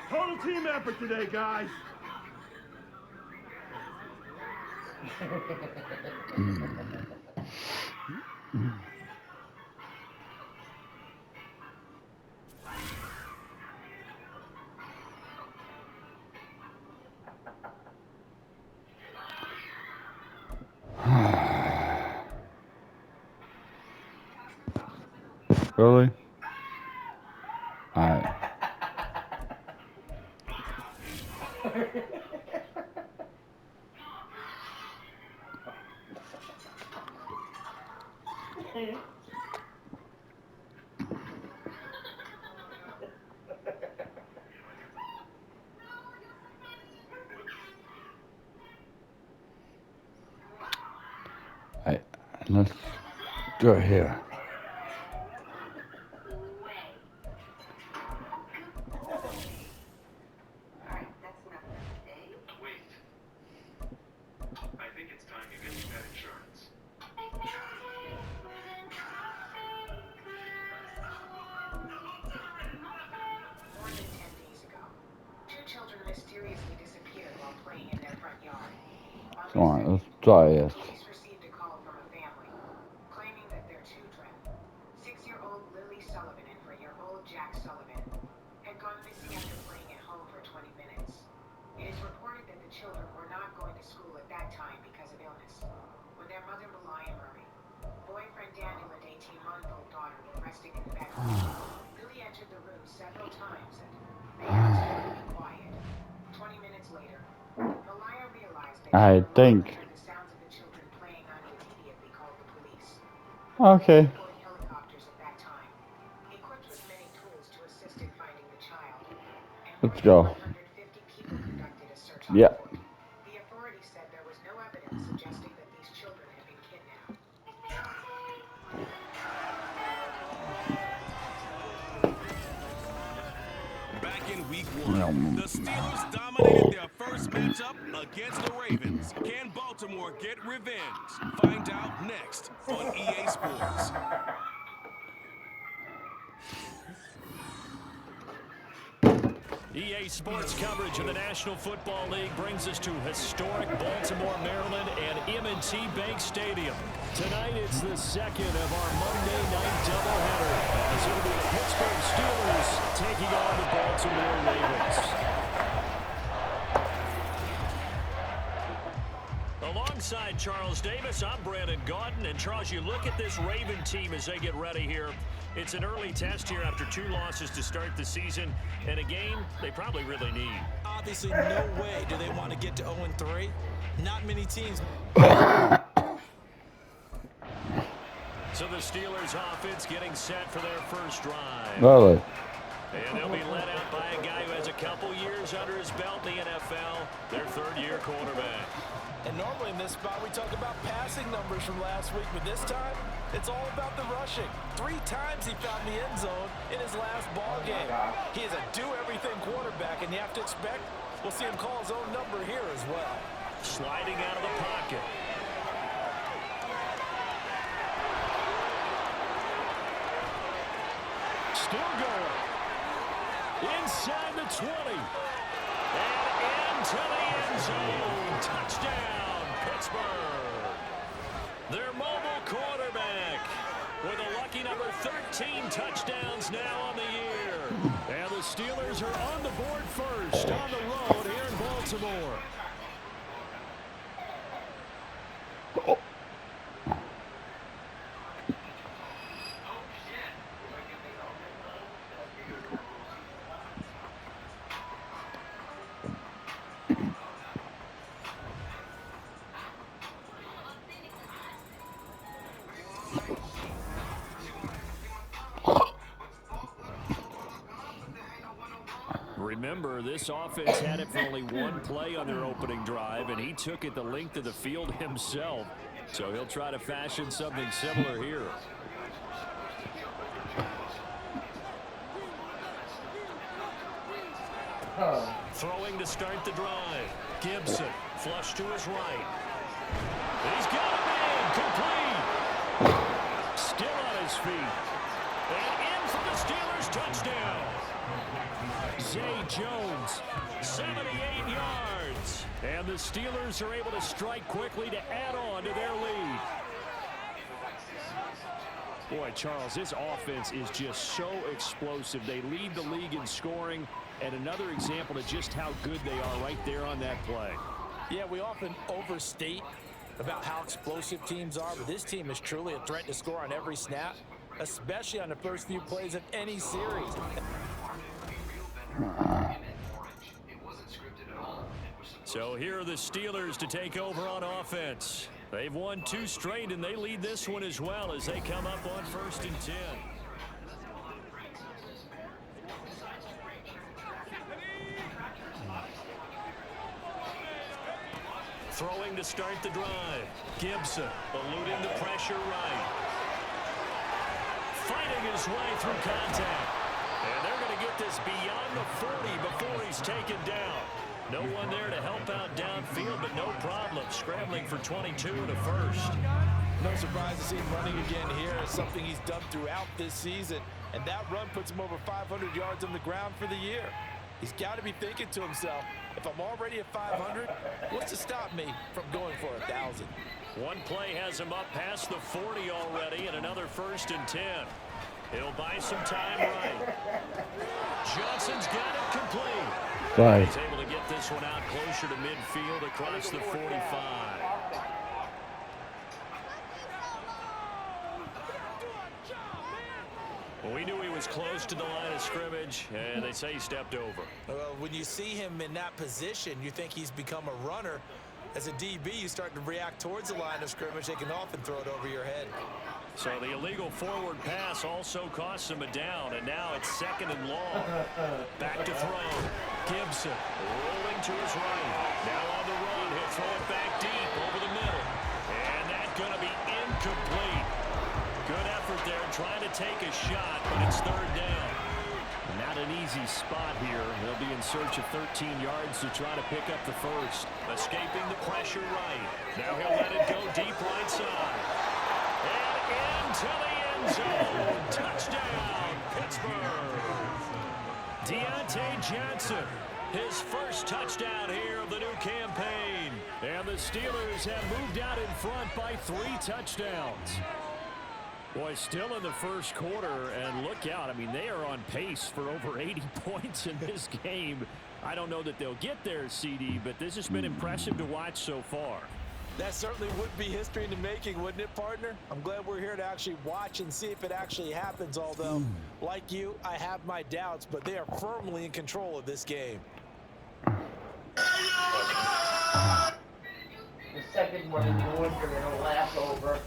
Total team effort today, guys. Really? All right. All right. Let's do it here. Come on, let's try this. Police received a call from a family claiming that their children, 6-year-old Lily Sullivan and 4-year-old Jack Sullivan, had gone missing after playing at home for 20 minutes. It is reported that the children were not going to school at that time because of illness. When their mother Malia Murray, boyfriend Daniel, and 18-month-old daughter were resting in the bedroom, Lily entered the room several times and they asked her to be quiet. 20 minutes later, Malia realized that I think. the sounds of the children playing on and immediately called the police. Okay. Helicopters at that time, equipped with many tools to assist in finding the child. And Let's go. 150 people conducted a search on Yep. the fort. The authorities said there was no evidence suggesting that these children had been kidnapped. Back in week 1, the Steelers dominated their first matchup against the Ravens. Can Baltimore get revenge? Find out next on EA Sports. EA Sports coverage of the National Football League brings us to historic Baltimore, Maryland, and M&T Bank Stadium. Tonight, it's the second of our Monday night doubleheader, as it'll be the Pittsburgh Steelers taking on the Baltimore Ravens. Alongside Charles Davis, I'm Brandon Gaudin. And Charles, you look at this Raven team as they get ready here. It's an early test here after 2 losses to start the season, and a game they probably really need. Obviously, no way do they want to get to 0-3. Not many teams. So the Steelers offense getting set for their first drive. Really? And they'll be led out by a guy who has a couple years under his belt in the NFL, their third-year quarterback. And normally in this spot, we talk about passing numbers from last week, but this time, it's all about the rushing. 3 times he found the end zone in his last ball game. He is a do-everything quarterback, and you have to expect we'll see him call his own number here as well. Sliding out of the pocket. Still going. Inside the 20. And into the end zone. Touchdown, Pittsburgh. Their mobile quarterback with a lucky number 13 touchdowns now on the year. And the Steelers are on the board first on the road here in Baltimore. Remember, this offense had it for only 1 play on their opening drive, and he took it the length of the field himself. So he'll try to fashion something similar here. Throwing to start the drive. Gibson, flush to his right. He's got it in, complete. Still on his feet. And in for the Steelers touchdown. Zay Jones, 78 yards. And the Steelers are able to strike quickly to add on to their lead. Boy, Charles, this offense is just so explosive. They lead the league in scoring, and another example of just how good they are right there on that play. Yeah, we often overstate about how explosive teams are, but this team is truly a threat to score on every snap, especially on the first few plays of any series. So here are the Steelers to take over on offense. They've won 2 straight, and they lead this one as well as they come up on 1st and 10. Throwing to start the drive. Gibson eluding the pressure right. Fighting his way through contact. And they're going to get this beyond the 40 before he's taken down. No one there to help out downfield, but no problem. Scrambling for 22 and a first. No surprise to see him running again here. It's something he's done throughout this season. And that run puts him over 500 yards on the ground for the year. He's got to be thinking to himself, if I'm already at 500, what's to stop me from going for 1,000? One play has him up past the 40 already, and another 1st and 10. He'll buy some time right. Johnson's got it complete. Bye. He's able to get this one out closer to midfield across the 45. Well, we knew he was close to the line of scrimmage, and they say he stepped over. Well, when you see him in that position, you think he's become a runner. As a DB, you start to react towards the line of scrimmage. They can often throw it over your head. So the illegal forward pass also costs him a down, and now it's 2nd and long. Back to throw. Gibson rolling to his right. Now on the run. He'll throw it back deep over the middle. And that's going to be incomplete. Good effort there trying to take a shot, but it's 3rd down. Not an easy spot here. They'll be in search of 13 yards to try to pick up the first. Escaping the pressure right. Now he'll let it go deep right side. And into the end zone. Touchdown, Pittsburgh. Deontay Johnson, his first touchdown here of the new campaign. And the Steelers have moved out in front by 3 touchdowns. Boy, still in the first quarter, and look out. I mean, they are on pace for over 80 points in this game. I don't know that they'll get there, CD, but this has been impressive to watch so far. That certainly would be history in the making, wouldn't it, partner? I'm glad we're here to actually watch and see if it actually happens, although, like you, I have my doubts, but they are firmly in control of this game. The second one is going for the last over.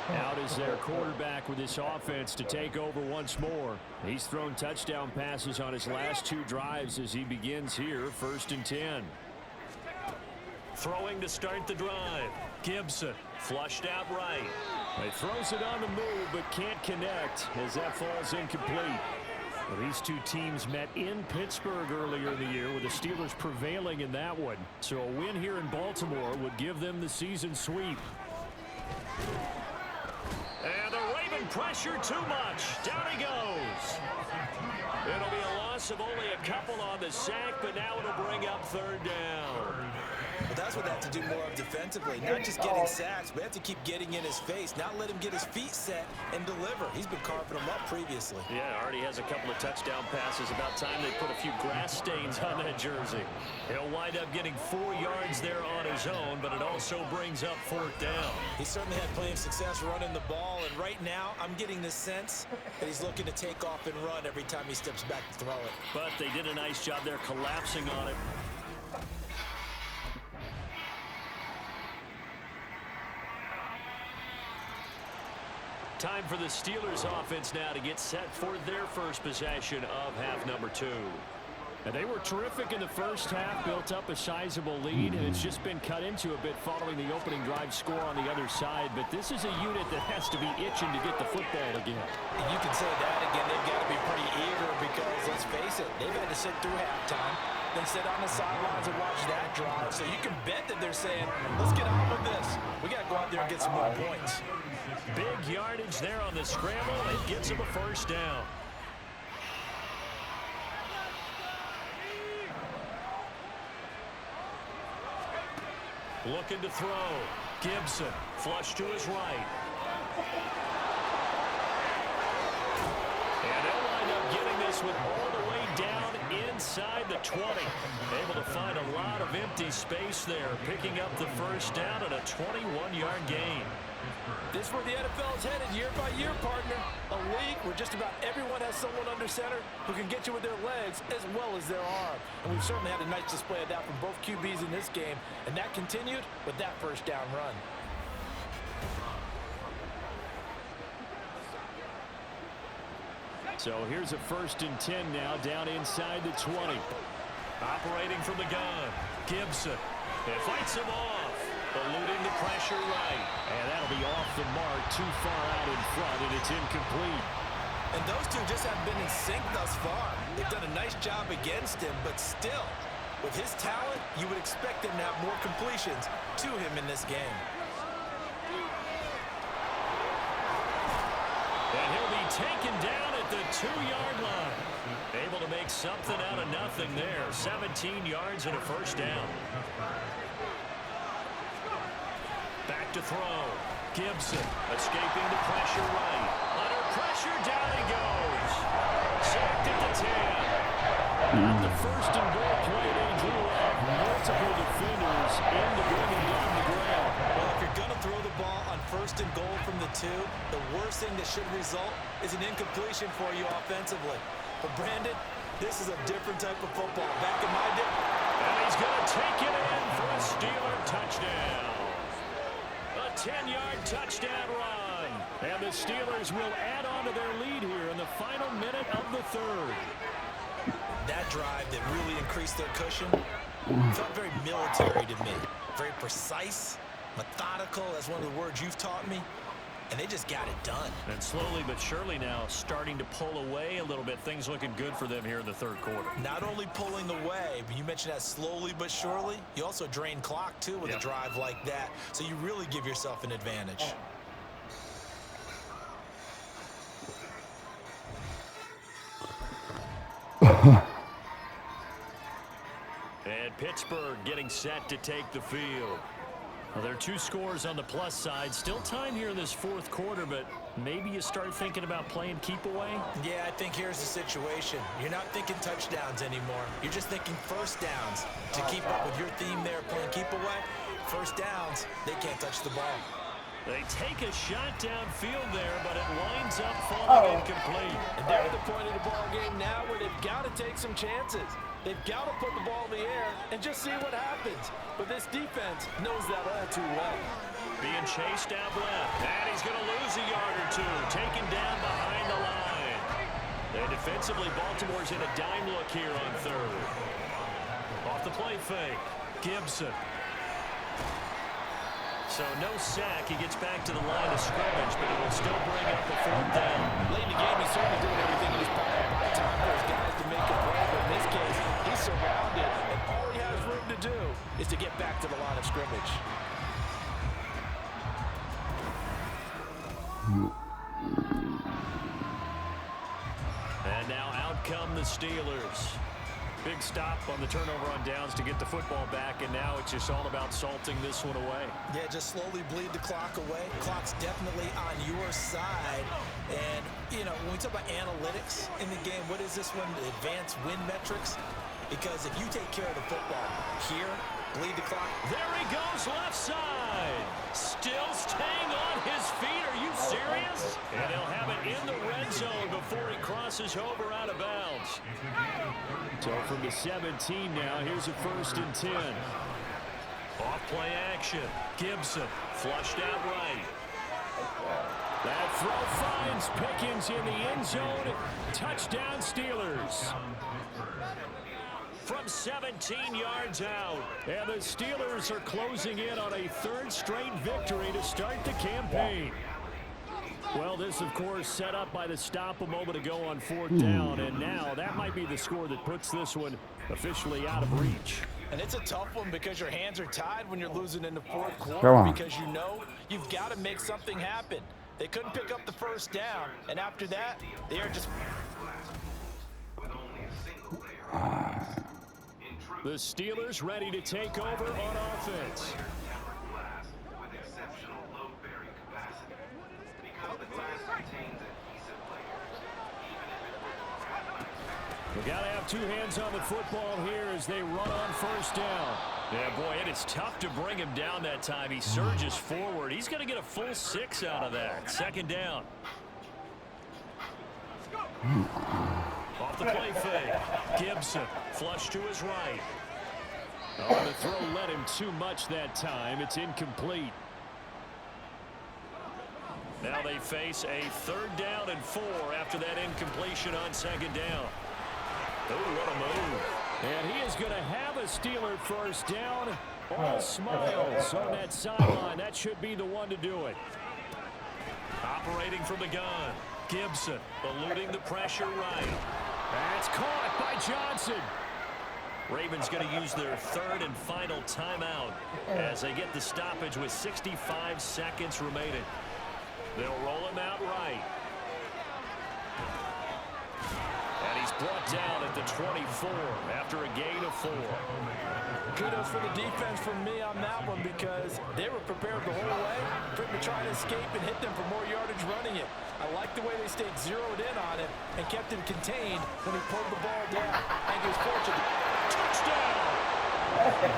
Out is their quarterback with this offense to take over once more. He's thrown touchdown passes on his last 2 drives as he begins here, 1st and 10. Throwing to start the drive. Gibson flushed out right. He throws it on the move but can't connect as that falls incomplete. Well, these 2 teams met in Pittsburgh earlier in the year with the Steelers prevailing in that one. So a win here in Baltimore would give them the season sweep. And the Raven pressure too much. Down he goes. It'll be a loss of only a couple on the sack, but now it'll bring up 3rd down. But that's what they have to do more of defensively. Not just getting sacks, but have to keep getting in his face. Not let him get his feet set and deliver. He's been carving them up previously. Yeah, already has a couple of touchdown passes. About time they put a few grass stains on that jersey. He'll wind up getting 4 yards there on his own, but it also brings up 4th down. He certainly had plenty of success running the ball, and right now I'm getting the sense that he's looking to take off and run every time he steps back to throw it. But they did a nice job there collapsing on it. Time for the Steelers offense now to get set for their first possession of half number 2. And they were terrific in the first half, built up a sizable lead, and it's just been cut into a bit following the opening drive score on the other side. But this is a unit that has to be itching to get the football again. You can say that again. They've got to be pretty eager because, let's face it, they've had to sit through halftime, then sit on the sidelines and watch that drive. So you can bet that they're saying, let's get on with this. We got to go out there and get some more points. Big yardage there on the scramble. It gets him a first down. Looking to throw. Gibson, flush to his right. And they'll wind up getting this one all the way down inside the 20. Able to find a lot of empty space there, picking up the first down and a 21-yard gain. This is where the NFL is headed year by year, partner. A league where just about everyone has someone under center who can get you with their legs as well as their arm. And we've certainly had a nice display of that from both QBs in this game. And that continued with that first down run. So here's a 1st and 10 now down inside the 20. Operating from the gun. Gibson. It fights him off. Eluding the pressure right. And that'll be off the mark, too far out in front, and it's incomplete. And those two just haven't been in sync thus far. They've done a nice job against him, but still, with his talent, you would expect him to have more completions to him in this game. And he'll be taken down at the 2-yard line. Able to make something out of nothing there. 17 yards and a first down. Back to throw. Gibson escaping the pressure right. Under pressure, down he goes. Sacked at the 10. Not the 1st and goal play they drew up. Multiple defenders in to bring him down the ground. Well, if you're going to throw the ball on 1st and goal from the 2, the worst thing that should result is an incompletion for you offensively. But Brandon, this is a different type of football. Back in my day. And he's going to take it in for a Steeler touchdown. A 10-yard touchdown run. And the Steelers will add on to their lead here in the final minute of the 3rd. That drive that really increased their cushion felt very military to me. Very precise, methodical. That's one of the words you've taught me. And they just got it done. And slowly but surely now starting to pull away a little bit. Things looking good for them here in the 3rd quarter. Not only pulling away, but you mentioned that slowly but surely. You also drain clock, too, with a drive like that. So you really give yourself an advantage. And Pittsburgh getting set to take the field. Well, there are 2 scores on the plus side. Still time here in this 4th quarter, but maybe you start thinking about playing keep away? Yeah, I think here's the situation. You're not thinking touchdowns anymore. You're just thinking first downs. To keep up with your theme there, playing keep away, first downs, they can't touch the ball. They take a shot downfield there, but it winds up falling incomplete. And they're at the point of the ball game now where they've got to take some chances. They've got to put the ball in the air and just see what happens. But this defense knows that all too well. Being chased out left. And he's going to lose a yard or 2. Taken down behind the line. And defensively, Baltimore's in a dime look here on 3rd. Off the play fake. Gibson. So no sack. He gets back to the line of scrimmage, but it will still bring up the 4th down. Late in the game, he's certainly doing everything in his power to buy time for his guys to make a play. But in this case, he's surrounded, and all he has room to do is to get back to the line of scrimmage. And now out come the Steelers. Big stop on the turnover on downs to get the football back, and now it's just all about salting this one away. Yeah, just slowly bleed the clock away. Clock's definitely on your side. And, you know, when we talk about analytics in the game, what is this one? The advanced win metrics? Because if you take care of the football here, bleed the clock. There he goes left side. Still staying on his feet. Are you serious? And he'll have it in the red zone before he crosses over out of bounds. So from the 17 now, here's a 1st and 10. Off play action. Gibson flushed out right. That throw finds Pickens in the end zone. Touchdown Steelers. From 17 yards out. And the Steelers are closing in on a 3rd straight victory to start the campaign. Well, this, of course, set up by the stop a moment ago on 4th down. And now that might be the score that puts this one officially out of reach. And it's a tough one because your hands are tied when you're losing in the 4th quarter because you know You've got to make something happen. They couldn't pick up the first down, and after that, they are just... The Steelers ready to take over on offense. We got to have two hands on the football here as they run on first down. Yeah, boy, it is tough to bring him down that time. He surges forward. He's going to get a full 6 out of that. Second down. Off the play fake. Gibson flush to his right. Oh, the throw led him too much that time. It's incomplete. Now they face a 3rd down and 4 after that incompletion on second down. Oh, what a move. And he is going to have a Steeler first down. All smiles on that sideline. That should be the one to do it. Operating from the gun. Gibson eluding the pressure right. That's caught by Johnson. Ravens going to use their 3rd and final timeout as they get the stoppage with 65 seconds remaining. They'll roll him out right. And he's brought down at the 24 after a gain of 4. Kudos for the defense from me on that one because they were prepared the whole way for him to try to escape and hit them for more yardage running it. I like the way they stayed zeroed in on him and kept him contained when he pulled the ball down. And he was fortunate. Touchdown!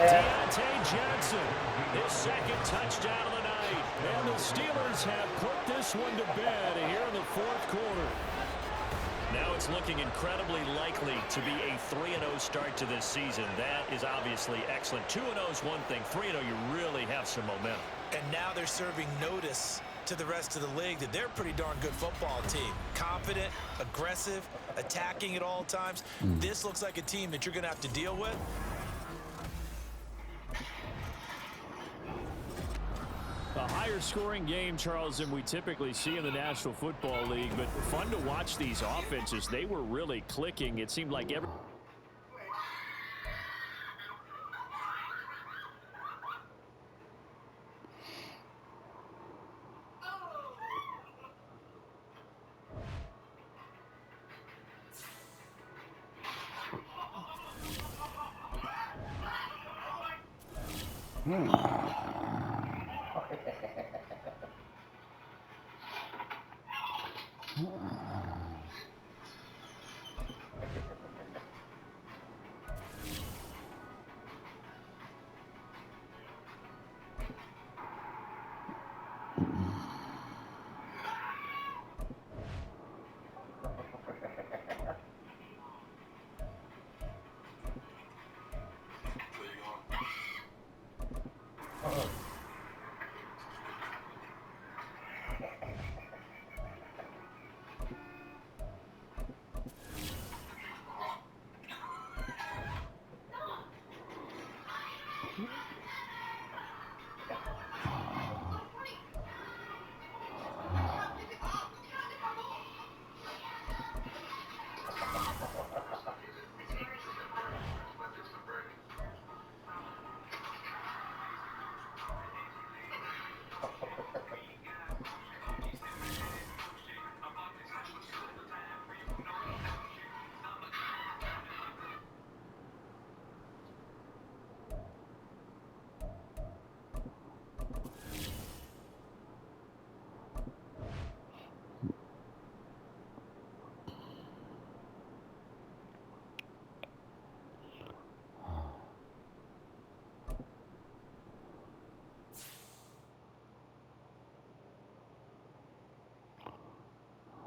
Deontay Johnson, his 2nd touchdown of the night. And the Steelers have put this one to bed here in the 4th quarter. Now it's looking incredibly likely to be a 3-0 start to this season. That is obviously excellent. 2-0 is one thing. 3-0, you really have some momentum. And now they're serving notice to the rest of the league that they're a pretty darn good football team. Confident, aggressive, attacking at all times. This looks like a team that you're going to have to deal with. A higher scoring game, Charles, than we typically see in the National Football League, but fun to watch these offenses. They were really clicking. It seemed like every...